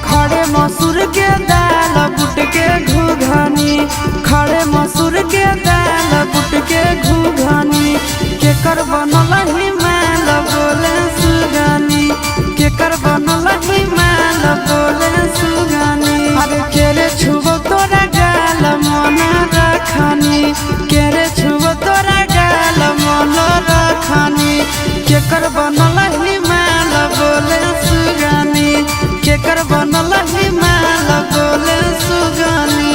खड़े मसूर के दाल बुट के घुघनी, खड़े मसूर के दाल बुट के घुघनी, केकर बनल हिमाल बोले सुगनी, केकर बनल हिमाल बोले सुगनी। अरे केरे छुबो तोरा गाल मन रखनी, केरे छुबो तोरा गाल मन रखनी, केकर बनल हिमाल बोले सुगनी, केकर बनल हिमाल बोले सुगनी।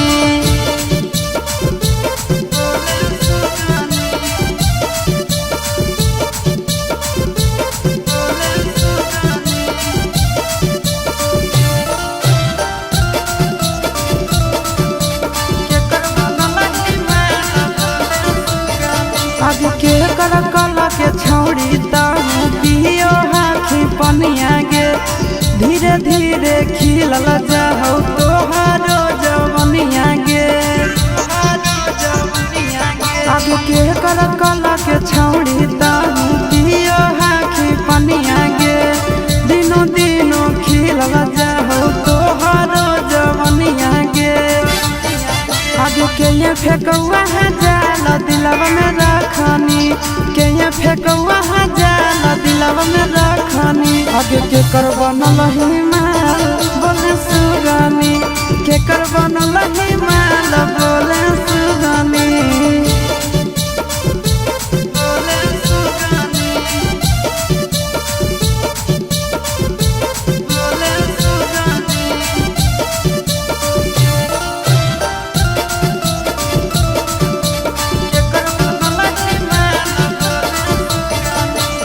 अब के कर कला के छौड़ी ताहू पियो हाखी पनिया गे, धीरे धीरे खिलल जाहौ तोहारो जवनिया गे। अब के कर कला के छौड़ी ताहू पियो हाखी पनिया गे, दिनों दिनों खिलल जाहौ तोहारो जवनिया गे। आगे के ये फेंकौआ जाल दिलवा में रखनी, के ये फेंकौआ जाल दिलवा में रखनी। आगे के कर बनल हिमाल बोले सुगनी, के कर बनल हिमाल बोले सुगनी।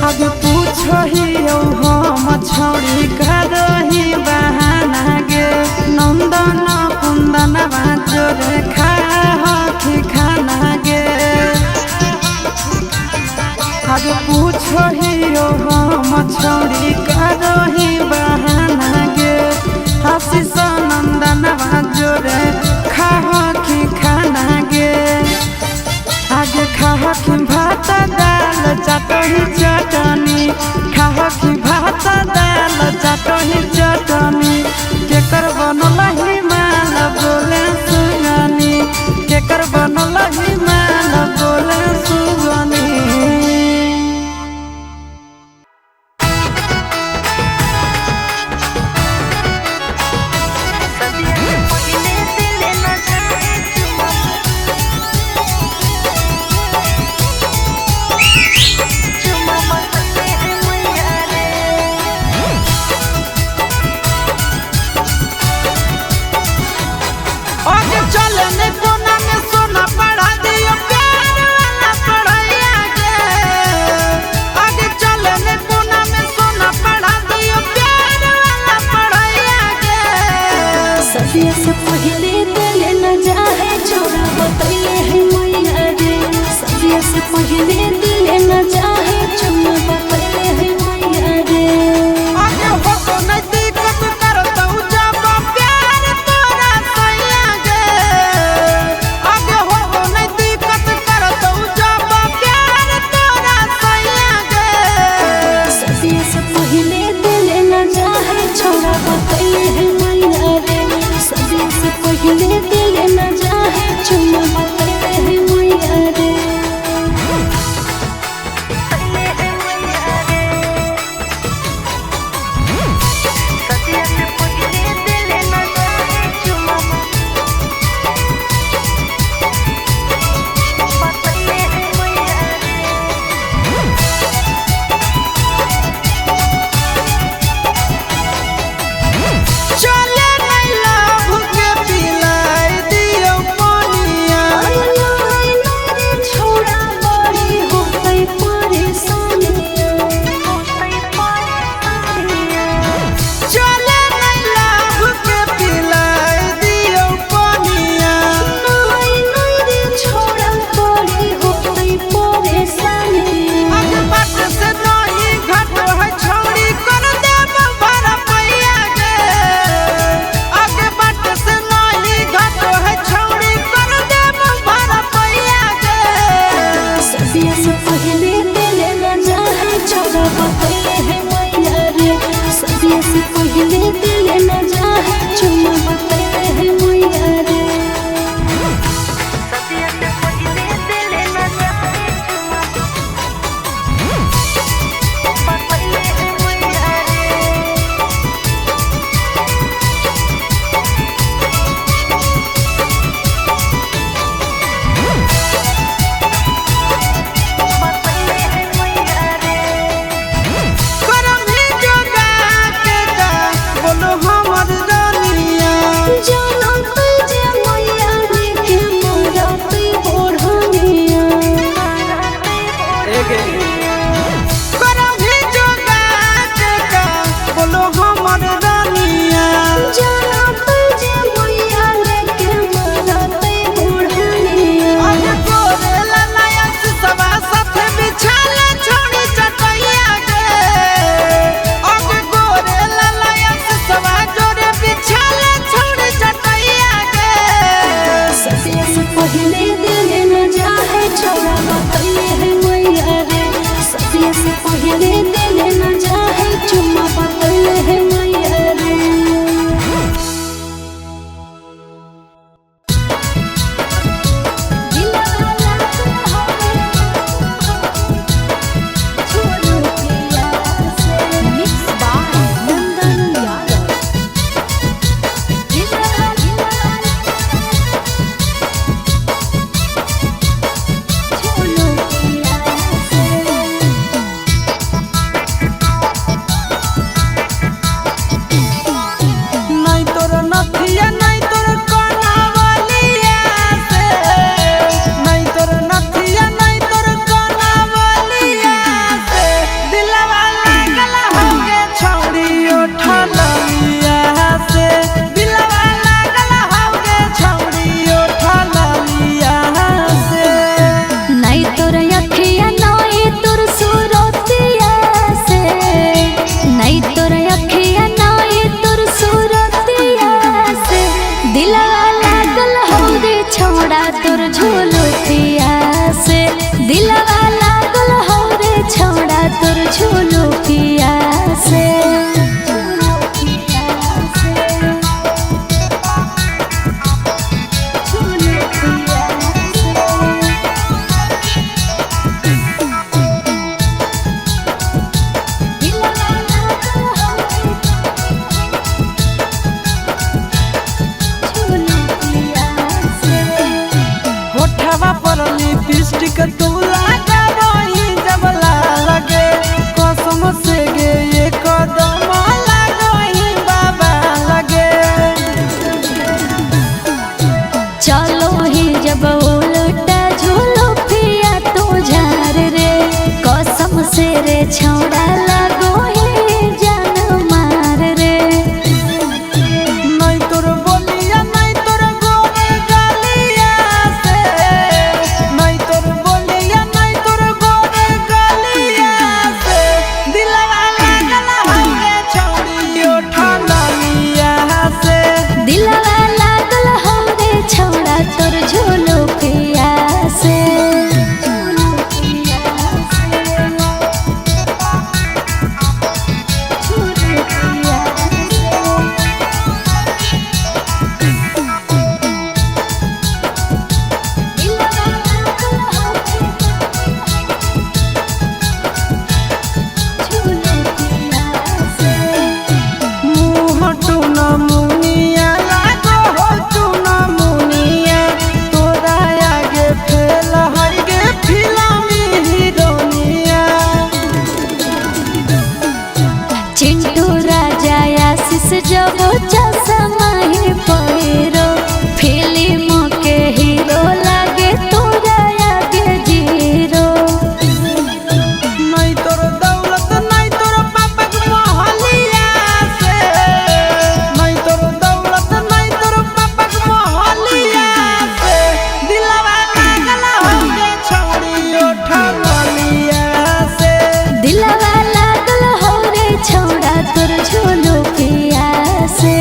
आगे पूछो ही हम छौड़ी करही बहाना गे, नंदन कुंदन जोरे खाही खाना गे। आगे पूछो ही हम छौड़ी करही बहाना गे, आशीष नंदन जोरे खाही खाना गे। आगे खाही भात दाल चटनी चटनी, खाही भात दाल चटनी चटनी, केकर बनल हिमाल बोले सुगनी, केकर बनल हिमाल बोले सुगनी। गे करभी जोगात का बोलो हमर रानिया जाना तुझे मैया लेके मरते बुढ़निया अरे गोरे ललाया सवा साथ बिछाले छोड़ी चटैया गे अरे गोरे ललाया सवा जोरे बिछाले छोड़ी चटैया गे सदिया से पहले दिल न जाए छोड़ा बतैले है मैया रे सदिया से पहले दिल न जाए चुम्मा बतैले है मैया रे नहीं तोर नथिया नहीं तोर कनावलिया से नहीं तोर नथिया नहीं तोर कनावलिया से दिलवा लागल होगे छौड़ी उठलिया से दिलवा लागल होगे छौड़ी उठलिया से नहीं तोर अखिया नहीं तोर सुरतिया से नहीं तोर अखिया नहीं तोर सुरतिया से दिलवा लागल हो रे छोड़ा तोर झोलतिया से दिलवा लागल हो रे छोड़ा तोर झोलतिया से होठवा पर लिपस्टिक तू लगावही जब लगे कसम से गे ये कदम लगही बाबा लगे चलो ही जब उलटा झूलो पिया तो झार रे कसम से रे छौड़ा लगो ही जान मार रे नहीं तोर बोलिया नहीं तोर गोरे गलिया से नहीं तोर बोलिया नहीं तोर गोरे गलिया से दिलवा लागल होगे छौड़ी उठलिया से दिलवा लागल हो रे छौड़ा तोर झोलो पिया से मुँह टूना मुनिया लागो हो टूना मुनिया तोरा आगे फेल हर गे फिल्मी हीरोनिया चिंटू राजा आशीष जब चश्मा ही पहिरो फिल्म के हीरो लागे तोरा आगे जीरो नहीं तोर दौलत नहीं तोर पापा के मोहलिया से नहीं तोर दौलत नहीं तोर पापा के मोहलिया से दिलवा लागल होगे छौड़ी उठलिया से दिलवा लागल हो रे छौड़ा तोर झोलो पिया से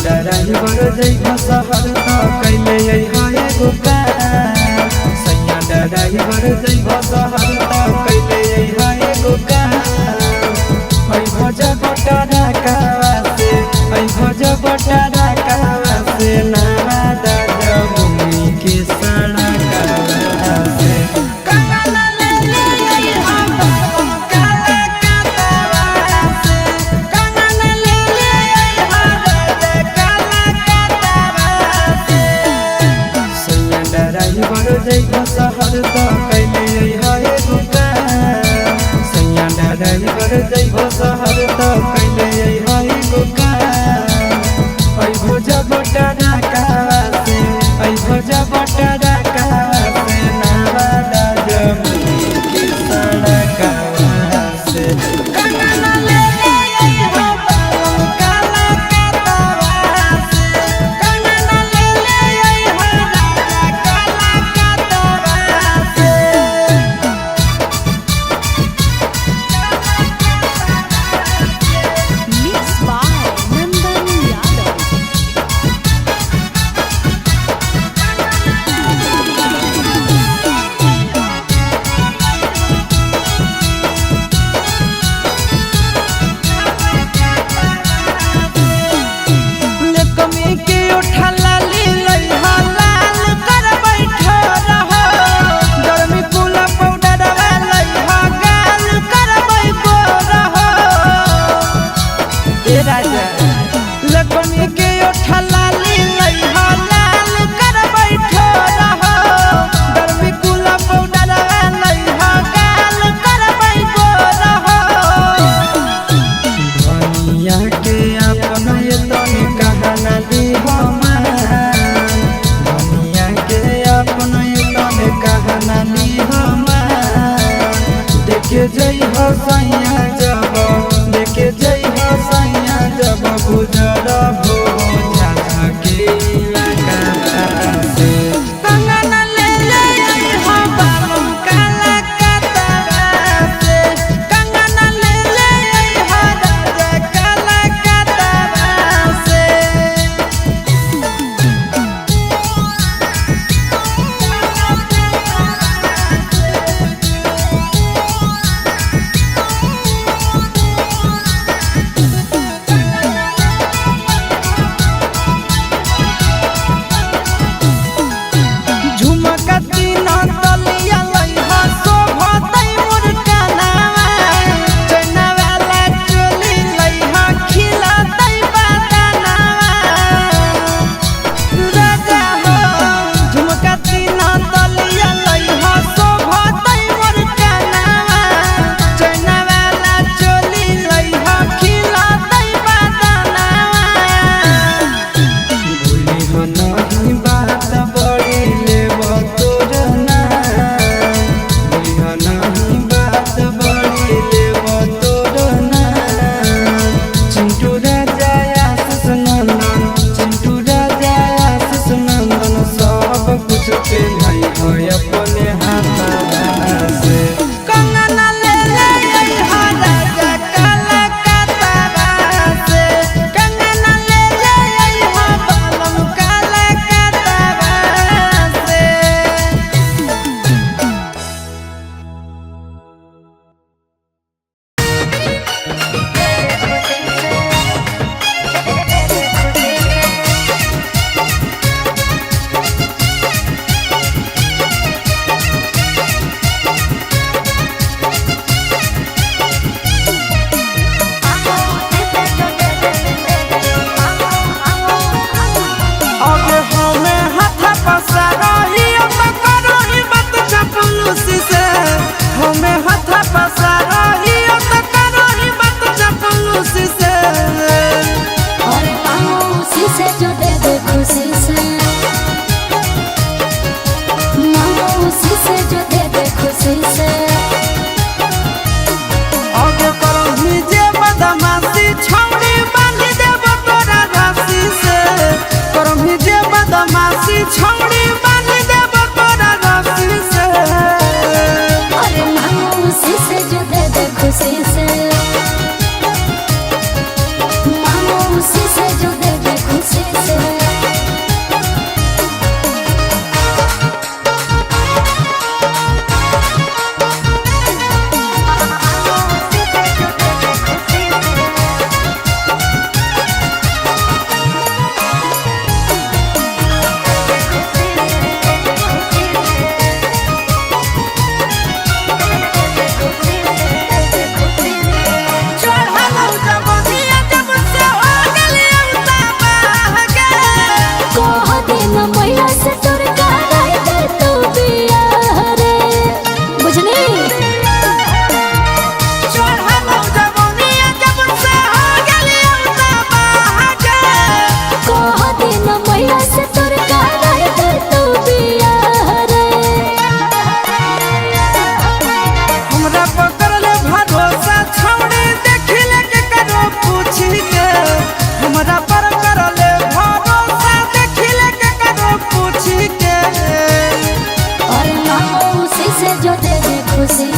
ड्राइवर जइबा शहर त कैले हाय गोका सैया ड्राइवर जइबा शहर त कैले हाय गोका ऐ भज बटारा कावा से ऐ भज बटारा कावा से नावा दा जमुनी के सड़ा कावा से काला ले ड्राइवर जइबो शहर तो कैले हई दुकान अइबो जब टरकावा से अइबो जब टरकावा से नवादा जमुई के सड़कावा से कंगना ले अइबो बालों काला कतवा से कंगना ले अइबो राजा काला कतवा से Mixed by Nandan Yadav. कमी के उठला ली लइहा लाल कर बैठो रहो गर्मी पुला पाउडर लइहा गाल कर बैठो रहो ए राजा लकमी के उठला ली लइहा लाल कर बैठो रहो गर्मी पुला पाउडर लइहा गाल कर बैठो रहो दुनिया के अपन ये तनी कहना दी हमार दुनिया के अपन ये तनी कहना दी हमार देखे जई हो सैया जब देखे जई हो सैया जब गुजर हो झाझा के इलाका से कंगना ले अइहा बालों काला कतवा से कंगना ले अइहा राजा काला कतवा से झुमका तीन तलिया लइहा शोभतै मोर कनावा चैना वाला चोली लइहा खिलतै बदनावा राजा हो झुमका तीन तलिया लइहा शोभतै मोर कनावा चैना वाला चोली लइहा खिलतै बदनावा भूली हो नहीं बात बड़ी लेब तोर नाम भूली हो नहीं बात बड़ी लेब तोर नाम चिंटू राजा आशीष नंदन चिंटू राजा आशीष नंदन सब कुछ पेन्हाई हो अपने हाथवा से कंगना ले अइहा राजा काला कतवा से कंगना ले अइहा बालों काला कतवा से अगे हमें हाथ पसारही अब करही बात चपलूसी से हमें हाथ पसारही अब करही बात चपलूसी से और मामूसी से जो दे दे खुशी से मामूसी से जो दे दे खुशी से अगे करही जे बदमाशी छौड़ी बांधी देब तोरा रस्सी से करही जे बदमाशी छौड़ी बांधी देब तोरा रस्सी से और मामूसी से जो दे दे खुशी से मामूसी से जो दे दे खुशी से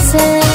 से